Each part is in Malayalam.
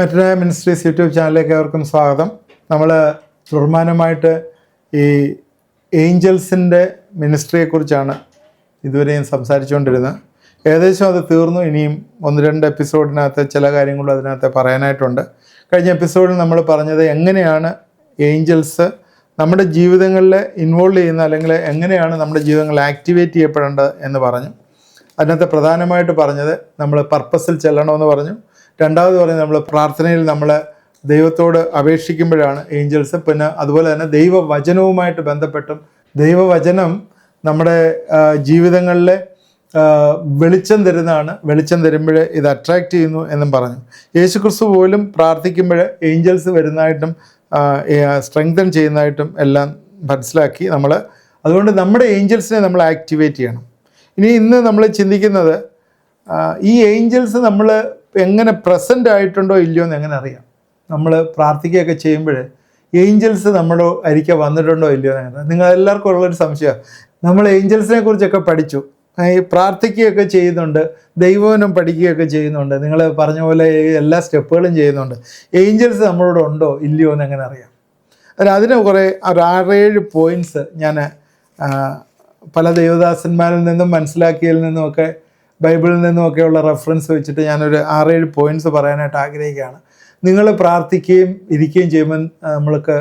മെറ്റനായ മിനിസ്ട്രീസ് യൂട്യൂബ് ചാനലിലേക്ക് അവർക്കും സ്വാഗതം. നമ്മൾ തുടർമാനമായിട്ട് ഈ ഏഞ്ചൽസിൻ്റെ മിനിസ്ട്രിയെക്കുറിച്ചാണ് ഇതുവരെയും സംസാരിച്ചുകൊണ്ടിരുന്നത്. ഏകദേശം അത് തീർന്നു. ഇനിയും 1-2 എപ്പിസോഡിനകത്ത് ചില കാര്യങ്ങളും അതിനകത്ത് പറയാനായിട്ടുണ്ട്. കഴിഞ്ഞ എപ്പിസോഡിൽ നമ്മൾ പറഞ്ഞത് എങ്ങനെയാണ് ഏഞ്ചൽസ് നമ്മുടെ ജീവിതങ്ങളിൽ ഇൻവോൾവ് ചെയ്യുന്ന, അല്ലെങ്കിൽ എങ്ങനെയാണ് നമ്മുടെ ജീവിതങ്ങളിൽ ആക്ടിവേറ്റ് ചെയ്യപ്പെടേണ്ടത് എന്ന് പറഞ്ഞു. അതിനകത്ത് പ്രധാനമായിട്ട് പറഞ്ഞത് നമ്മൾ പർപ്പസിൽ ചെല്ലണമെന്ന് പറഞ്ഞു. രണ്ടാമത് പറഞ്ഞത് നമ്മൾ പ്രാർത്ഥനയിൽ നമ്മൾ ദൈവത്തോട് അപേക്ഷിക്കുമ്പോഴാണ് ഏഞ്ചൽസ്. പിന്നെ അതുപോലെ തന്നെ ദൈവവചനവുമായിട്ട് ബന്ധപ്പെട്ടും ദൈവവചനം നമ്മുടെ ജീവിതങ്ങളിലെ വെളിച്ചം തരുന്നതാണ്. വെളിച്ചം തരുമ്പോൾ ഇത് അട്രാക്റ്റ് ചെയ്യുന്നു എന്നും പറഞ്ഞു. യേശുക്രിസ്തു പോലും പ്രാർത്ഥിക്കുമ്പോൾ ഏഞ്ചൽസ് വരുന്നതായിട്ടും സ്ട്രെങ്തൻ ചെയ്യുന്നതായിട്ടും എല്ലാം മനസ്സിലാക്കി നമ്മൾ. അതുകൊണ്ട് നമ്മുടെ ഏഞ്ചൽസിനെ നമ്മൾ ആക്ടിവേറ്റ് ചെയ്യണം. ഇന്ന് നമ്മൾ ചിന്തിക്കുന്നത് ഈ ഏഞ്ചൽസ് നമ്മൾ എങ്ങനെ പ്രസൻ്റ് ആയിട്ടുണ്ടോ ഇല്ലയോ എന്ന് എങ്ങനെ അറിയാം. നമ്മൾ പ്രാർത്ഥിക്കുകയൊക്കെ ചെയ്യുമ്പോൾ ഏഞ്ചൽസ് നമ്മുടെ അരികെ വന്നിട്ടുണ്ടോ ഇല്ലയോ എന്ന് എങ്ങനെ. നിങ്ങളെല്ലാവർക്കും ഉള്ളൊരു സംശയമാണ്. നമ്മൾ ഏഞ്ചൽസിനെ കുറിച്ചൊക്കെ പഠിച്ചു, ഈ പ്രാർത്ഥിക്കുകയൊക്കെ ചെയ്യുന്നുണ്ട്, ദൈവവചനം പഠിക്കുകയൊക്കെ ചെയ്യുന്നുണ്ട്, നിങ്ങൾ പറഞ്ഞ പോലെ എല്ലാ സ്റ്റെപ്പുകളും ചെയ്യുന്നുണ്ട്. ഏഞ്ചൽസ് നമ്മളോട് ഉണ്ടോ ഇല്ലയോ എന്ന് എങ്ങനെ അറിയാം. അതിന് കുറേ 6-7 പോയിൻറ്റ്സ് ഞാൻ പല ദൈവദാസന്മാരിൽ നിന്നും മനസ്സിലാക്കിയതിൽ നിന്നുമൊക്കെ ബൈബിളിൽ നിന്നുമൊക്കെയുള്ള റെഫറൻസ് വെച്ചിട്ട് ഞാനൊരു 6-7 പോയിൻറ്റ്സ് പറയാനായിട്ട് ആഗ്രഹിക്കുകയാണ്. നിങ്ങൾ പ്രാർത്ഥിക്കുകയും ഇരിക്കുകയും ചെയ്യുമ്പോൾ നമ്മൾക്ക്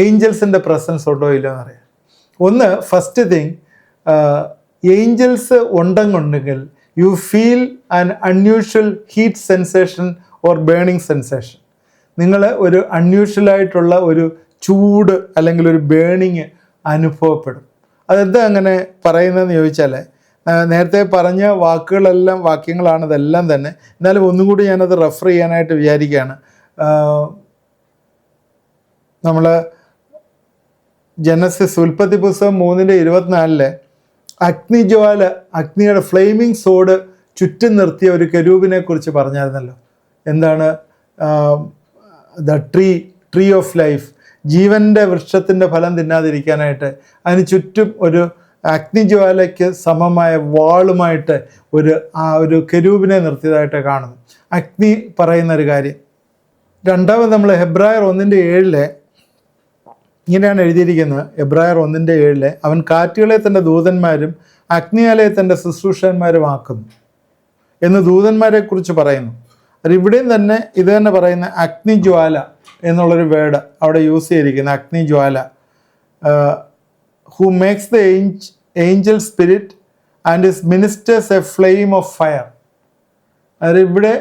ഏഞ്ചൽസിൻ്റെ പ്രസൻസ് ഉണ്ടോ ഇല്ലയോ എന്നറിയാം. ഒന്ന്, ഫസ്റ്റ് തിങ്, ഏഞ്ചൽസ് ഉണ്ടെങ്കിൽ you feel an unusual heat sensation or burning sensation. നിങ്ങൾ ഒരു അൺയൂഷ്വലായിട്ടുള്ള ഒരു ചൂട് അല്ലെങ്കിൽ ഒരു ബേണിങ് അനുഭവപ്പെടും. അതെന്താ അങ്ങനെ പറയുന്നതെന്ന് ചോദിച്ചാൽ, നേരത്തെ പറഞ്ഞ വാക്യങ്ങളാണ് ഇതെല്ലാം തന്നെ. എന്നാലും ഒന്നും കൂടി ഞാനത് റെഫർ ചെയ്യാനായിട്ട് വിചാരിക്കുകയാണ്. നമ്മൾ ജനസിസ് ഉൽപ്പത്തി പുസ്തകം 3:24 അഗ്നിജ്വാല, അഗ്നിയുടെ ഫ്ലെയിമിംഗ് സോഡ് ചുറ്റും നിർത്തിയ ഒരു കെരൂബിനെ കുറിച്ച് പറഞ്ഞായിരുന്നല്ലോ. എന്താണ്? ദ ട്രീ ഓഫ് ലൈഫ്, ജീവൻ്റെ വൃക്ഷത്തിൻ്റെ ഫലം തിന്നാതിരിക്കാനായിട്ട് അതിന് ചുറ്റും ഒരു അഗ്നിജ്വാലയ്ക്ക് സമമായ വാളുമായിട്ട് ഒരു കെരൂബിനെ നിർത്തിയതായിട്ട് കാണുന്നു. അഗ്നി പറയുന്നൊരു കാര്യം. രണ്ടാമത് നമ്മൾ ഹെബ്രായർ 1:7 ഇങ്ങനെയാണ് എഴുതിയിരിക്കുന്നത്. ഹെബ്രായർ 1:7 അവൻ കാറ്റുകളെ തൻ്റെ ദൂതന്മാരും അഗ്നിയാലെ തൻ്റെ ശുശ്രൂഷന്മാരും ആക്കുന്നു എന്ന് ദൂതന്മാരെ കുറിച്ച് പറയുന്നു. അത് ഇവിടെയും തന്നെ ഇത് തന്നെ പറയുന്ന അഗ്നിജ്വാല എന്നുള്ളൊരു വേർഡ് അവിടെ യൂസ് ചെയ്തിരിക്കുന്ന അഗ്നിജ്വാല. who makes the angel spirit and his ministers a flame of fire. അത് ഇവിടെ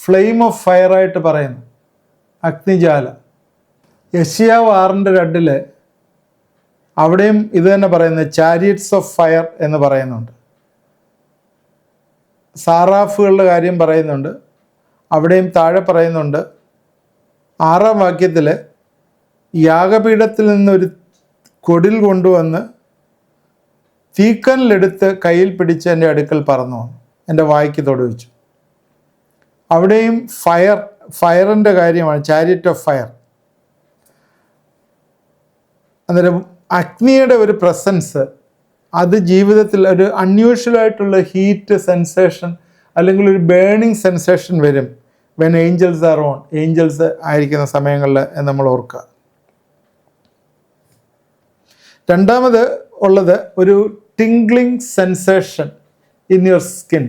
ഫ്ലെയിം ഓഫ് ഫയർ ആയിട്ട് പറയുന്നു, അഗ്നിജ്വാല. യെശയ്യാവ് 6:2 അവിടെയും ഇത് തന്നെ പറയുന്നത് ചാരിയറ്റ്സ് ഓഫ് ഫയർ എന്ന് പറയുന്നുണ്ട്. സാറാഫുകളുടെ കാര്യം പറയുന്നുണ്ട്, അവിടെയും താഴെ പറയുന്നുണ്ട്. 6-ാം വാക്യത്തിൽ യാഗപീഠത്തിൽ നിന്നൊരു കൊടിൽ കൊണ്ടുവന്ന് തീക്കനലെടുത്ത് കയ്യിൽ പിടിച്ച് എൻ്റെ അടുക്കൽ പറന്നു വന്നു, എൻ്റെ വായ്ക്ക് തൊടുവിച്ചു. അവിടെയും ഫയറിൻ്റെ കാര്യമാണ്, ചാരിയറ്റ് ഓഫ് ഫയർ. അന്നേരം അഗ്നിയുടെ ഒരു പ്രസൻസ്, അത് ജീവിതത്തിൽ ഒരു അൺയൂഷ്വലായിട്ടുള്ള ഹീറ്റ് സെൻസേഷൻ അല്ലെങ്കിൽ ഒരു ബേണിംഗ് സെൻസേഷൻ വരും when angels are on, angels ആയിരിക്കുന്ന സമയങ്ങളിൽ എന്ന് നമ്മൾ ഓർക്കുക. രണ്ടാമത് ഉള്ളത് ഒരു tingling sensation in your skin.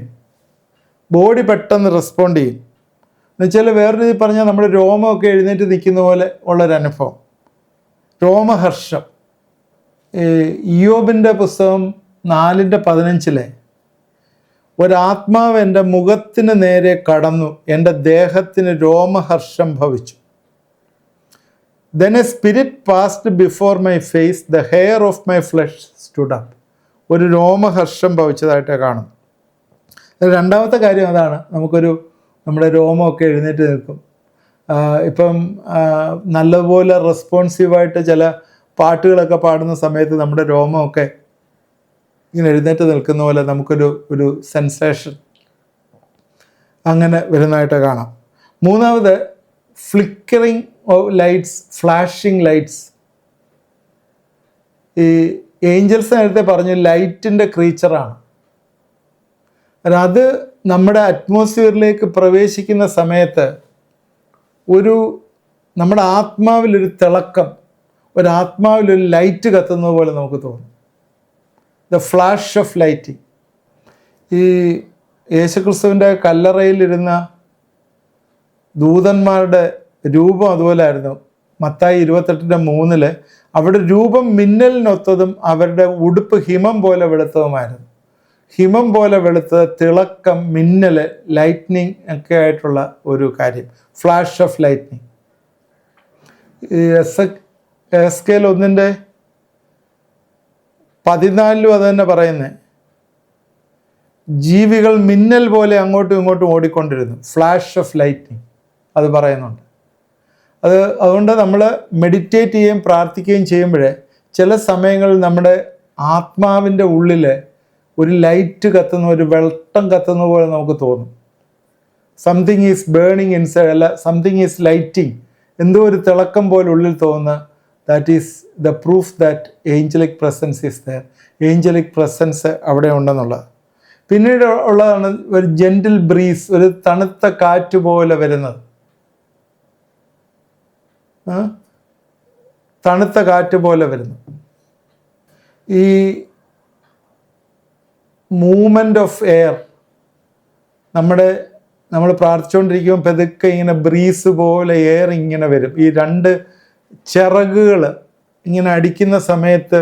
Body പെട്ടെന്ന് റെസ്പോണ്ട് ചെയ്യും. എന്നുവെച്ചാൽ വേറൊരു രീതി പറഞ്ഞാൽ നമ്മുടെ രോമമൊക്കെ എഴുന്നേറ്റ് നിൽക്കുന്ന പോലെ ഉള്ളൊരനുഭവം, രോമഹർഷം. ഇയ്യോബിൻ്റെ പുസ്തകം 4:15 ഒരാത്മാവ് എൻ്റെ മുഖത്തിന് നേരെ കടന്നു, എൻ്റെ ദേഹത്തിന് രോമഹർഷം ഭവിച്ചു. Then a spirit passed before my face, the hair of my flesh stood up. ഒരു രോമഹർഷം ഭവിച്ചതായിട്ട് കാണും. രണ്ടാമത്തെ കാര്യം അതാണ്, നമ്മുടെ രോമമൊക്കെ എഴുന്നേറ്റ് നിൽക്കും. ഇപ്പം നല്ലപോലെ റെസ്പോൺസീവായിട്ട് ചില പാട്ടുകളൊക്കെ പാടുന്ന സമയത്ത് നമ്മുടെ രോമമൊക്കെ ഇങ്ങനെ എഴുന്നേറ്റ് നിൽക്കുന്ന പോലെ നമുക്കൊരു സെൻസേഷൻ അങ്ങനെ വരുന്നതായിട്ട് കാണാം. മൂന്നാമത് ഫ്ലിക്കറിങ് ലൈറ്റ്സ്, ഫ്ലാഷിങ് ലൈറ്റ്സ്. ഈ ഏഞ്ചൽസ് നേരത്തെ പറഞ്ഞു ലൈറ്റിൻ്റെ ക്രീച്ചറാണ്. അത് നമ്മുടെ അറ്റ്മോസ്ഫിയറിലേക്ക് പ്രവേശിക്കുന്ന സമയത്ത് നമ്മുടെ ആത്മാവിലൊരു തിളക്കം, ആത്മാവിലൊരു ലൈറ്റ് കത്തുന്നത് പോലെ നമുക്ക് തോന്നും. The flash of lighting. ഈ യേശുക്രിസ്തുവിൻ്റെ കല്ലറയിലിരുന്ന ദൂതന്മാരുടെ രൂപം അതുപോലെ ആയിരുന്നു. മത്തായി 28:3 അവിടെ രൂപം മിന്നലിനൊത്തതും അവരുടെ ഉടുപ്പ് ഹിമം പോലെ വെളുത്തതുമായിരുന്നു. ഹിമം പോലെ വെളുത്ത തിളക്കം, മിന്നൽ, ലൈറ്റ്നിങ് ഒക്കെ ആയിട്ടുള്ള ഒരു കാര്യം, ഫ്ലാഷ് ഓഫ് ലൈറ്റ്നിങ്. എസ്കേൽ 1:14 അത് തന്നെ പറയുന്നത്. ജീവികൾ മിന്നൽ പോലെ അങ്ങോട്ടും ഇങ്ങോട്ടും ഓടിക്കൊണ്ടിരുന്നു. ഫ്ലാഷ് ഓഫ് ലൈറ്റ്നിങ് അത് പറയുന്നുണ്ട്. അതുകൊണ്ട് നമ്മൾ മെഡിറ്റേറ്റ് ചെയ്യുകയും പ്രാർത്ഥിക്കുകയും ചെയ്യുമ്പോഴേ ചില സമയങ്ങളിൽ നമ്മുടെ ആത്മാവിൻ്റെ ഉള്ളിൽ ഒരു ലൈറ്റ് കത്തുന്ന, ഒരു വെട്ടം കത്തുന്ന പോലെ നമുക്ക് തോന്നും. സംതിങ് ഈസ് ബേണിങ് ഇൻസൈഡ്, അല്ല സംതിങ് ഈസ് ലൈറ്റിങ്, എന്തോ ഒരു തിളക്കം പോലെ ഉള്ളിൽ തോന്നുന്ന. That is the proof that angelic presence is there. Angelic presence അവിടെ ഉണ്ടെന്നുള്ളത്. പിന്നീട് ഉള്ളതാണ് ഒരു ജെന്റിൽ ബ്രീസ്, ഒരു തണുത്ത കാറ്റ് പോലെ വരുന്നത്. തണുത്ത കാറ്റ് പോലെ വരുന്നു. ഈ മൂവ്മെൻ്റ് ഓഫ് എയർ നമ്മൾ പ്രാർത്ഥിച്ചുകൊണ്ടിരിക്കുമ്പോൾ പതുക്കെ ഇങ്ങനെ ബ്രീസ് പോലെ എയർ ഇങ്ങനെ വരും. ഈ 2 ചിറകുകൾ ഇങ്ങനെ അടിക്കുന്ന സമയത്ത്,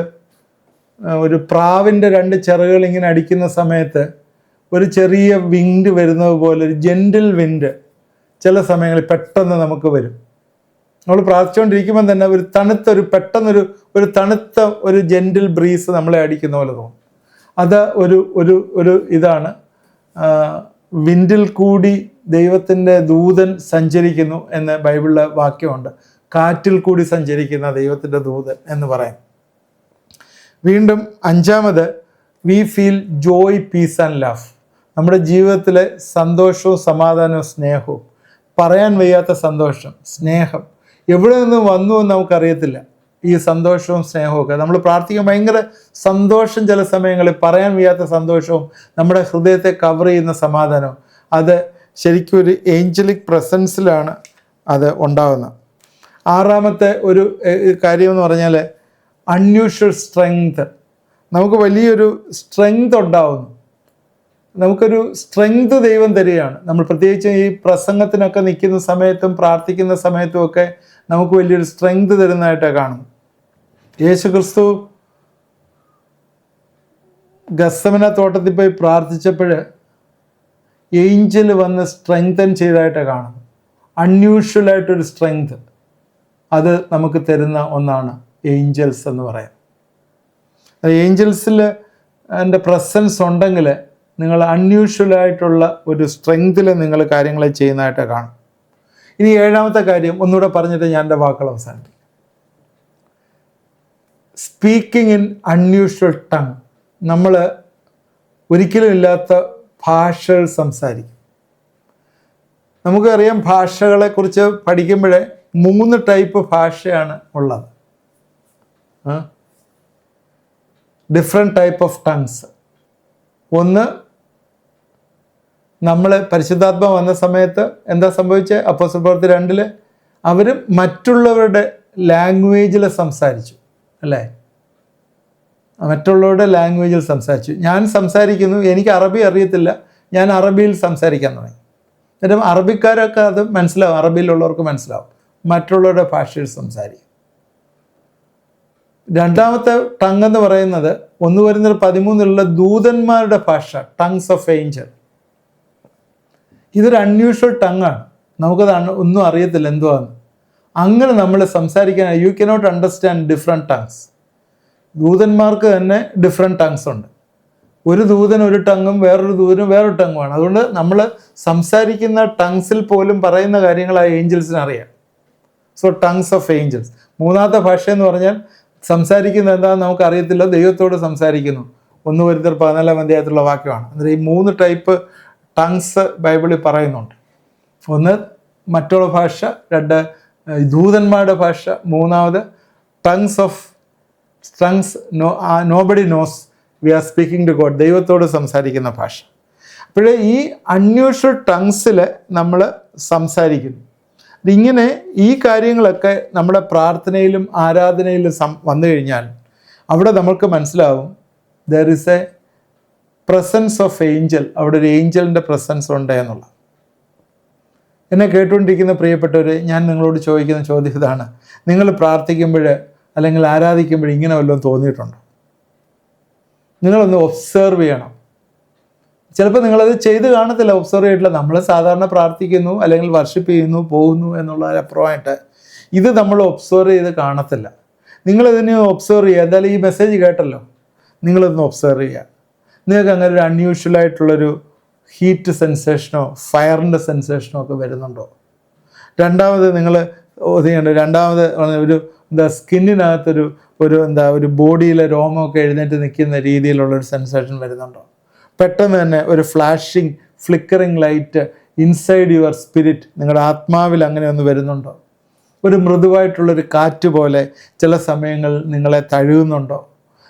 ഒരു പ്രാവിൻ്റെ 2 ചിറകുകൾ ഇങ്ങനെ അടിക്കുന്ന സമയത്ത് ഒരു ചെറിയ വിൻഡ് വരുന്നത് പോലെ, ഒരു ജെന്റിൽ വിൻഡ് ചില സമയങ്ങളിൽ പെട്ടെന്ന് നമുക്ക് വരും. നമ്മൾ പ്രാർത്ഥിച്ചുകൊണ്ടിരിക്കുമ്പോൾ തന്നെ പെട്ടെന്നൊരു തണുത്ത ഒരു ജെന്റിൽ ബ്രീസ് നമ്മളെ അടിക്കുന്ന പോലെ തോന്നും. അത് ഒരു ഇതാണ്. വിൻഡിൽ കൂടി ദൈവത്തിൻ്റെ ദൂതൻ സഞ്ചരിക്കുന്നു എന്ന് ബൈബിളിലെ വാക്യമുണ്ട്. കാറ്റിൽ കൂടി സഞ്ചരിക്കുന്ന ദൈവത്തിൻ്റെ ദൂതൻ എന്ന് പറയും. വീണ്ടും 5, we feel Joy, piece and love. നമ്മുടെ ജീവിതത്തിലെ സന്തോഷവും സമാധാനവും സ്നേഹവും, പറയാൻ വയ്യാത്ത സന്തോഷം, സ്നേഹം എവിടെ നിന്ന് വന്നു എന്ന് നമുക്കറിയത്തില്ല. ഈ സന്തോഷവും സ്നേഹവും ഒക്കെ നമ്മൾ പ്രാർത്ഥിക്കാൻ ഭയങ്കര സന്തോഷം, ചില സമയങ്ങളിൽ പറയാൻ വയ്യാത്ത സന്തോഷവും നമ്മുടെ ഹൃദയത്തെ കവർ ചെയ്യുന്ന സമാധാനവും, അത് ശരിക്കും ഒരു ഏഞ്ചലിക് പ്രസൻസിലാണ് അത് ഉണ്ടാകുന്നത്. 6ാമത്തെ ഒരു കാര്യം എന്ന് പറഞ്ഞാൽ അൺയൂഷ്വൽ സ്ട്രെങ്ത്. നമുക്ക് വലിയൊരു സ്ട്രെങ്ത് ഉണ്ടാവുന്നു. നമുക്കൊരു സ്ട്രെങ്ത് ദൈവം തരികയാണ്. നമ്മൾ പ്രത്യേകിച്ച് ഈ പ്രസംഗത്തിനൊക്കെ നിൽക്കുന്ന സമയത്തും പ്രാർത്ഥിക്കുന്ന സമയത്തും ഒക്കെ നമുക്ക് വലിയൊരു സ്ട്രെങ്ത് തരുന്നതായിട്ടാണ് കാണുന്നത്. യേശുക്രിസ്തു ഗത്സമന തോട്ടത്തിൽ പോയി പ്രാർത്ഥിച്ചപ്പോൾ ഏഞ്ചൽ വന്ന് സ്ട്രെങ്തൻ ചെയ്തതായിട്ടാണ് കാണുന്നത്. അൺയൂഷ്വലായിട്ടൊരു സ്ട്രെങ്ത് അത് നമുക്ക് തരുന്ന ഒന്നാണ് ഏഞ്ചൽസ് എന്ന് പറയാം. ഏഞ്ചൽസിൽ അതിൻ്റെ പ്രസൻസ് ഉണ്ടെങ്കിൽ നിങ്ങൾ അൺയൂഷ്വലായിട്ടുള്ള ഒരു സ്ട്രെങ്തിൽ നിങ്ങൾ കാര്യങ്ങൾ ചെയ്യുന്നതായിട്ട് കാണും. ഇനി 7ാമത്തെ കാര്യം ഒന്നുകൂടെ പറഞ്ഞിട്ട് ഞാൻ എൻ്റെ വാക്കുകൾ അവസാനിപ്പിക്കും. Speaking in unusual tongue. നമ്മൾ ഒരിക്കലും ഇല്ലാത്ത ഭാഷകൾ സംസാരിക്കും. നമുക്കറിയാം, ഭാഷകളെക്കുറിച്ച് പഠിക്കുമ്പോഴേ 3 ടൈപ്പ് ഭാഷയാണ് ഉള്ളത്. Different type of tongues. ഒന്ന്, നമ്മൾ പരിശുദ്ധാത്മ വന്ന സമയത്ത് എന്താ സംഭവിച്ചത്? അപ്പോസ്തല പ്രവൃത്തി 2 അവർ മറ്റുള്ളവരുടെ ലാംഗ്വേജിൽ സംസാരിച്ചു, അല്ലേ? മറ്റുള്ളവരുടെ ലാംഗ്വേജിൽ സംസാരിച്ചു. ഞാൻ സംസാരിക്കുന്നു, എനിക്ക് അറബി അറിയത്തില്ല, ഞാൻ അറബിയിൽ സംസാരിക്കാൻ തുടങ്ങി. എന്നിട്ട് അറബിക്കാരൊക്കെ അത് മനസ്സിലാവും, അറബിയിലുള്ളവർക്ക് മനസ്സിലാവും, മറ്റുള്ളവരുടെ ഭാഷയിൽ സംസാരിക്കും. 2ാമത്തെ ടങ് എന്ന് പറയുന്നത് 1 വരുന്നത് 13 ദൂതന്മാരുടെ ഭാഷ, ടങ്സ് ഓഫ് ഏഞ്ചൽ. ഇതൊരു അൺയൂഷ്വൽ ടങ്ങാണ്. നമുക്കത് ഒന്നും അറിയത്തില്ല എന്തുവാന്ന്. അങ്ങനെ നമ്മൾ സംസാരിക്കാൻ, you cannot understand different tongues. ദൂതന്മാർക്ക് തന്നെ ഡിഫറെൻറ്റ് ടങ്സ് ഉണ്ട്. ഒരു ദൂതൻ ഒരു ടങ്ങും വേറൊരു ദൂതനും വേറൊരു ടങ്ങുമാണ്. അതുകൊണ്ട് നമ്മൾ സംസാരിക്കുന്ന ടങ്സിൽ പോലും പറയുന്ന കാര്യങ്ങൾ ആ ഏഞ്ചൽസിന് അറിയാം. So tongues of angels. 3ാമത്തെ ഭാഷ എന്ന് പറഞ്ഞാൽ സംസാരിക്കുന്നത് എന്താണെന്ന് നമുക്ക് അറിയത്തില്ല, ദൈവത്തോട് സംസാരിക്കുന്നു. 1 കൊരിന്ത്യർ 14 വാക്യമാണ്. അന്നേരം ഈ 3 ടൈപ്പ് ടങ്സ് ബൈബിളിൽ പറയുന്നുണ്ട്. 1 മറ്റുള്ള ഭാഷ, 2 ദൂതന്മാരുടെ ഭാഷ, 3ാമത് tongues nobody knows we are speaking to God, ദൈവത്തോട് സംസാരിക്കുന്ന ഭാഷ. അപ്പോഴേ ഈ അൺയൂഷ്വൽ ടങ്സിൽ നമ്മൾ സംസാരിക്കുന്നു. ഇങ്ങനെ ഈ കാര്യങ്ങളൊക്കെ നമ്മുടെ പ്രാർത്ഥനയിലും ആരാധനയിലും വന്നു കഴിഞ്ഞാൽ അവിടെ നമുക്ക് മനസ്സിലാവും there is a presence of angel, അവിടെ ഒരു ഏഞ്ചലിൻ്റെ പ്രസൻസ് ഉണ്ട് എന്നുള്ള. എന്നെ കേട്ടുകൊണ്ടിരിക്കുന്ന പ്രിയപ്പെട്ടവർ, ഞാൻ നിങ്ങളോട് ചോദിക്കുന്ന ചോദ്യം ഇതാണ്: നിങ്ങൾ പ്രാർത്ഥിക്കുമ്പോൾ അല്ലെങ്കിൽ ആരാധിക്കുമ്പോൾ ഇങ്ങനെ വല്ലതും തോന്നിയിട്ടുണ്ടോ? നിങ്ങളൊന്ന് ഒബ്സർവ് ചെയ്യണം. ചിലപ്പോൾ നിങ്ങളത് ചെയ്ത് കാണത്തില്ല, ഒബ്സർവ് ചെയ്തിട്ടില്ല. നമ്മൾ സാധാരണ പ്രാർത്ഥിക്കുന്നു അല്ലെങ്കിൽ വർഷിപ്പ് ചെയ്യുന്നു, പോകുന്നു എന്നുള്ളതിനപ്പുറമായിട്ട് ഇത് നമ്മൾ ഒബ്സർവ് ചെയ്ത് കാണത്തില്ല. നിങ്ങളിതിനെ ഒബ്സർവ് ചെയ്യുക. എന്തായാലും ഈ മെസ്സേജ് കേട്ടല്ലോ, നിങ്ങളൊന്ന് ഒബ്സർവ് ചെയ്യുക. നിങ്ങൾക്ക് അങ്ങനെ ഒരു അൺയൂഷ്വലായിട്ടുള്ളൊരു ഹീറ്റ് സെൻസേഷനോ ഫയറിൻ്റെ സെൻസേഷനോ ഒക്കെ വരുന്നുണ്ടോ? രണ്ടാമത് നിങ്ങൾ രണ്ടാമത് ഒരു സ്കിന്നിനകത്തൊരു ഒരു ബോഡിയിലെ രോമമൊക്കെ എഴുന്നേറ്റ് നിൽക്കുന്ന രീതിയിലുള്ളൊരു സെൻസേഷൻ വരുന്നുണ്ടോ? പെട്ടെന്ന് തന്നെ ഒരു flashing flickering light inside your spirit, നിങ്ങളുടെ ആത്മാവിൽ അങ്ങനെ ഒന്ന് വരുന്നുണ്ടോ? ഒരു മൃദുവായിട്ടുള്ളൊരു കാറ്റ് പോലെ ചില സമയങ്ങൾ നിങ്ങളെ തഴുകുന്നുണ്ടോ?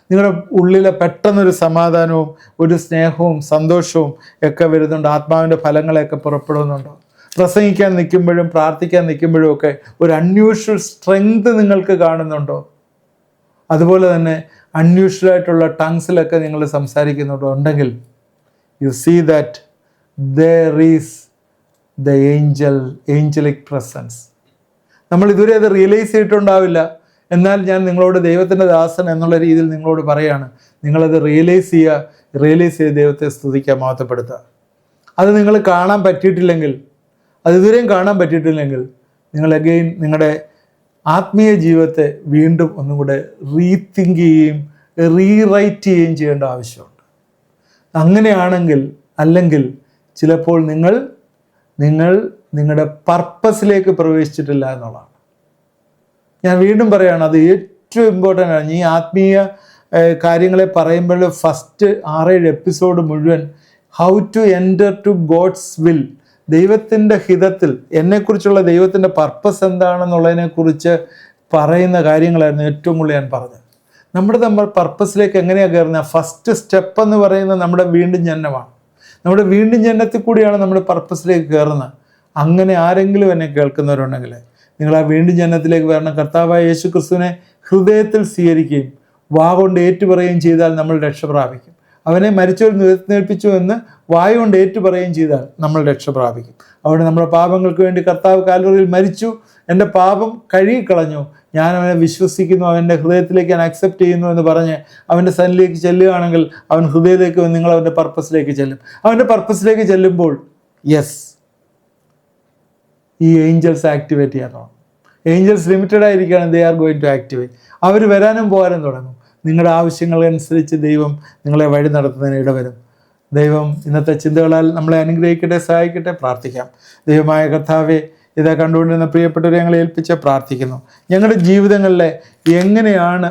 നിങ്ങളുടെ ഉള്ളിലെ പെട്ടെന്നൊരു സമാധാനവും ഒരു സ്നേഹവും സന്തോഷവും ഒക്കെ വരുന്നുണ്ടോ? ആത്മാവിൻ്റെ ഫലങ്ങളെയൊക്കെ പുറപ്പെടുന്നുണ്ടോ? പ്രസംഗിക്കാൻ നിൽക്കുമ്പോഴും പ്രാർത്ഥിക്കാൻ നിൽക്കുമ്പോഴും ഒക്കെ ഒരു അൺയൂഷ്വൽ സ്ട്രെങ്ത് നിങ്ങൾക്ക് കാണുന്നുണ്ടോ? അതുപോലെ തന്നെ അൺയൂഷ്വലായിട്ടുള്ള ടങ്സിലൊക്കെ നിങ്ങൾ സംസാരിക്കുന്നുണ്ടോ? ഉണ്ടെങ്കിൽ you see that there is the angelic presence. നമ്മൾ ഇതുവരെ അത് റിയലൈസ് ചെയ്തിട്ടുണ്ടാവില്ല. എന്നാൽ ഞാൻ നിങ്ങളോട് ദൈവത്തിൻ്റെ ദാസൻ എന്നുള്ള രീതിയിൽ നിങ്ങളോട് പറയാണ്, നിങ്ങളത് റിയലൈസ് ചെയ്ത് ദൈവത്തെ സ്തുതിക്കുക, മഹത്വപ്പെടുത്തുക. അത് നിങ്ങൾ കാണാൻ പറ്റിയിട്ടില്ലെങ്കിൽ, അത് ഇതുവരെയും കാണാൻ പറ്റിയിട്ടില്ലെങ്കിൽ, നിങ്ങൾ അഗെയിൻ നിങ്ങളുടെ ആത്മീയ ജീവിതത്തെ വീണ്ടും ഒന്നും കൂടെ റീതിങ്ക് ചെയ്യുകയും റീറൈറ്റ് ചെയ്യുകയും ചെയ്യേണ്ട ആവശ്യമുണ്ട്. അങ്ങനെയാണെങ്കിൽ അല്ലെങ്കിൽ ചിലപ്പോൾ നിങ്ങൾ നിങ്ങളുടെ പർപ്പസിലേക്ക് പ്രവേശിച്ചിട്ടില്ല എന്നുള്ളതാണ്. ഞാൻ വീണ്ടും പറയുകയാണ്, അത് ഏറ്റവും ഇമ്പോർട്ടൻ്റ് ആണ്. ഈ ആത്മീയ കാര്യങ്ങളെ പറയുമ്പോൾ ഫസ്റ്റ് 6-7 എപ്പിസോഡ് മുഴുവൻ how to enter to God's will, ദൈവത്തിൻ്റെ ഹിതത്തിൽ എന്നെക്കുറിച്ചുള്ള ദൈവത്തിൻ്റെ പർപ്പസ് എന്താണെന്നുള്ളതിനെക്കുറിച്ച് പറയുന്ന കാര്യങ്ങളായിരുന്നു ഏറ്റവും കൂടുതൽ ഞാൻ പറഞ്ഞത്. നമ്മൾ പർപ്പസിലേക്ക് എങ്ങനെയാണ് കയറുന്നത്? ഫസ്റ്റ് സ്റ്റെപ്പ് എന്ന് പറയുന്നത് നമ്മുടെ വീണ്ടും ജനനമാണ്. നമ്മുടെ വീണ്ടും ജനനത്തിൽ കൂടിയാണ് നമ്മൾ പർപ്പസിലേക്ക് കയറുന്നത്. അങ്ങനെ ആരെങ്കിലും എന്നെ കേൾക്കുന്നവരുണ്ടെങ്കിൽ നിങ്ങൾ ആ വീണ്ടും ജനനത്തിലേക്ക് വരണം. കർത്താവായ യേശു ക്രിസ്തുവിനെ ഹൃദയത്തിൽ സ്വീകരിക്കുകയും വാഗൊണ്ട് ഏറ്റുപറയുകയും ചെയ്താൽ നമ്മൾ രക്ഷ പ്രാപിക്കും. അവനെ മരിച്ചവർ ഉയർത്തെഴുന്നേൽപ്പിച്ചു എന്ന് വായ കൊണ്ട് ഏറ്റുപറയുകയും ചെയ്താൽ നമ്മൾ രക്ഷ പ്രാപിക്കും. അവിടെ നമ്മുടെ പാപങ്ങൾക്ക് വേണ്ടി കർത്താവ് കാൽവറിയിൽ മരിച്ചു, എൻ്റെ പാപം കഴുകിക്കളഞ്ഞു, ഞാൻ അവനെ വിശ്വസിക്കുന്നു, അവൻ്റെ ഹൃദയത്തിലേക്ക് ഞാൻ അക്സെപ്റ്റ് ചെയ്യുന്നു എന്ന് പറഞ്ഞ് അവൻ്റെ സന്നിധിയിലേക്ക് ചെല്ലുകയാണെങ്കിൽ അവൻ ഹൃദയത്തിലേക്ക് വന്ന് നിങ്ങൾ അവൻ്റെ പർപ്പസിലേക്ക് ചെല്ലും. അവൻ്റെ പർപ്പസിലേക്ക് ചെല്ലുമ്പോൾ ഈ ഏഞ്ചൽസ് ആക്ടിവേറ്റ് ചെയ്യാൻ തുടങ്ങും. ഏഞ്ചൽസ് ലിമിറ്റഡ് ആയിരിക്കുകയാണ്, they are going to activate. അവർ വരാനും പോകാനും തുടങ്ങും. നിങ്ങളുടെ ആവശ്യങ്ങളനുസരിച്ച് ദൈവം നിങ്ങളെ വഴി നടത്തുന്നതിന് ഇടവരും. ദൈവം ഇന്നത്തെ ചിന്തകളാൽ നമ്മളെ അനുഗ്രഹിക്കട്ടെ, സഹായിക്കട്ടെ. പ്രാർത്ഥിക്കാം. ദൈവമായ കർത്താവേ, ഇതാ കണ്ടുകൊണ്ടിരുന്ന പ്രിയപ്പെട്ടവരെ ഞങ്ങളെ ഏൽപ്പിച്ച് പ്രാർത്ഥിക്കുന്നു. ഞങ്ങളുടെ ജീവിതങ്ങളിലെ എങ്ങനെയാണ്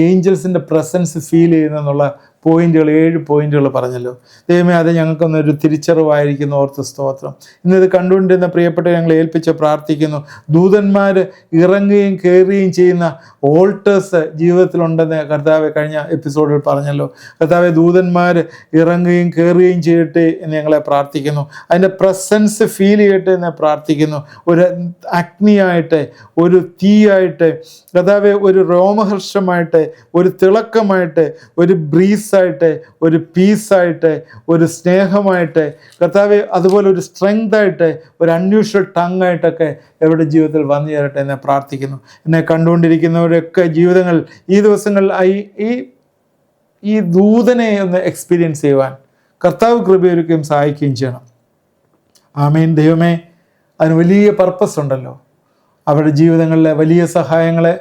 ഏഞ്ചൽസിൻ്റെ പ്രസൻസ് ഫീൽ ചെയ്യുന്നതെന്നുള്ള 7 പോയിന്റുകൾ പറഞ്ഞല്ലോ. ദൈവമേ, അത് ഞങ്ങൾക്കൊന്നൊരു തിരിച്ചറിവായിരിക്കുന്നു. ഓർത്ത് സ്തോത്രം. ഇന്നിത് കണ്ടുകൊണ്ടിരുന്ന പ്രിയപ്പെട്ട ഞങ്ങളെ ഏൽപ്പിച്ച് പ്രാർത്ഥിക്കുന്നു. ദൂതന്മാർ ഇറങ്ങുകയും കയറുകയും ചെയ്യുന്ന ഓൾട്ടേഴ്സ് ജീവിതത്തിലുണ്ടെന്ന് കർത്താവെ കഴിഞ്ഞ എപ്പിസോഡിൽ പറഞ്ഞല്ലോ. കർത്താവെ, ദൂതന്മാർ ഇറങ്ങുകയും കയറുകയും ചെയ്യട്ടെ എന്ന് ഞങ്ങളെ പ്രാർത്ഥിക്കുന്നു. അതിൻ്റെ പ്രസൻസ് ഫീൽ ചെയ്യട്ടെ എന്ന് പ്രാർത്ഥിക്കുന്നു. ഒരു അഗ്നിയായിട്ട്, ഒരു തീയായിട്ട്, കർത്താവെ, ഒരു രോമഹർഷമായിട്ട്, ഒരു തിളക്കമായിട്ട്, ഒരു ബ്രീസായിട്ട്, ഒരു പീസായിട്ട്, ഒരു സ്നേഹമായിട്ട്, കർത്താവെ, അതുപോലെ ഒരു സ്ട്രെങ്ത് ആയിട്ട്, ഒരു അൺയൂഷ്വൽ ടങ് ആയിട്ടൊക്കെ അവരുടെ ജീവിതത്തിൽ വന്നു ചേരട്ടെ എന്ന് പ്രാർത്ഥിക്കുന്നു. എന്നെ കണ്ടുകൊണ്ടിരിക്കുന്നവരൊക്കെ ജീവിതങ്ങൾ ഈ ദിവസങ്ങളിൽ ഈ ദൂതനെ ഒന്ന് എക്സ്പീരിയൻസ് ചെയ്യുവാൻ കർത്താവ് കൃപയൊരുക്കുകയും സഹായിക്കുകയും ചെയ്യണം. ആമേൻ. ദൈവമേ, അതിന് വലിയ പർപ്പസ് ഉണ്ടല്ലോ. അവരുടെ ജീവിതങ്ങളിലെ വലിയ സഹായങ്ങളെ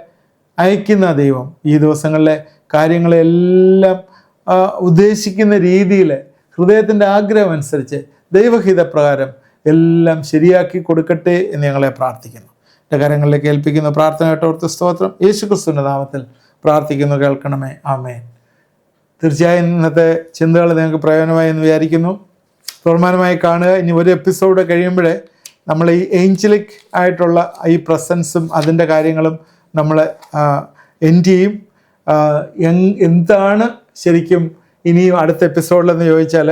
അയക്കുന്ന ദൈവം ഈ ദിവസങ്ങളിലെ കാര്യങ്ങളെല്ലാം ഉദ്ദേശിക്കുന്ന രീതിയിൽ ഹൃദയത്തിൻ്റെ ആഗ്രഹം അനുസരിച്ച് ദൈവഹിതപ്രകാരം എല്ലാം ശരിയാക്കി കൊടുക്കട്ടെ എന്ന് ഞങ്ങളെ പ്രാർത്ഥിക്കുന്നു. എൻ്റെ കാര്യങ്ങളിലേക്ക് ഏൽപ്പിക്കുന്ന പ്രാർത്ഥന കേട്ടോർത്ത് സ്തോത്രം. യേശു ക്രിസ്തുവിൻ്റെ നാമത്തിൽ പ്രാർത്ഥിക്കുന്നു, കേൾക്കണമേ. ആമേൻ. തീർച്ചയായും ഇന്നത്തെ ചിന്തകൾ നിങ്ങൾക്ക് പ്രയോജനമായി എന്ന് വിചാരിക്കുന്നു. പ്രമാണമായി കാണുക. ഇനി ഒരു എപ്പിസോഡ് കഴിയുമ്പോഴേ നമ്മൾ ഈ ഏഞ്ചലിക് ആയിട്ടുള്ള ഈ പ്രസൻസും അതിൻ്റെ കാര്യങ്ങളും നമ്മൾ എൻഡ് ചെയ്യും. എന്താണ് ശരിക്കും ഇനിയും അടുത്ത എപ്പിസോഡിലെന്ന് ചോദിച്ചാൽ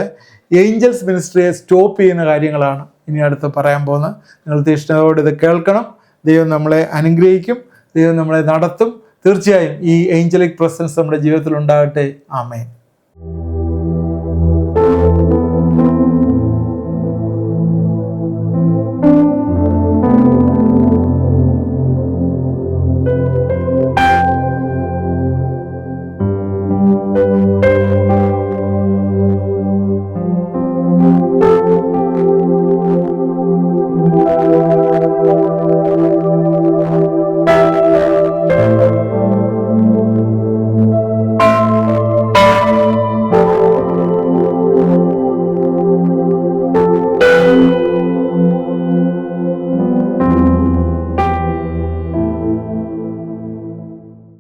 ഏഞ്ചൽസ് മിനിസ്ട്രിയെ സ്റ്റോപ്പ് ചെയ്യുന്ന കാര്യങ്ങളാണ് ഇനി അടുത്ത് പറയാൻ പോകുന്നത്. നിങ്ങൾ തീഷ്ണതയോടെ ഇത് കേൾക്കണം. ദൈവം നമ്മളെ അനുഗ്രഹിക്കും, ദൈവം നമ്മളെ നടത്തും. തീർച്ചയായും ഈ ഏഞ്ചലിക് പ്രസൻസ് നമ്മുടെ ജീവിതത്തിൽ ഉണ്ടാകട്ടെ. ആമേൻ.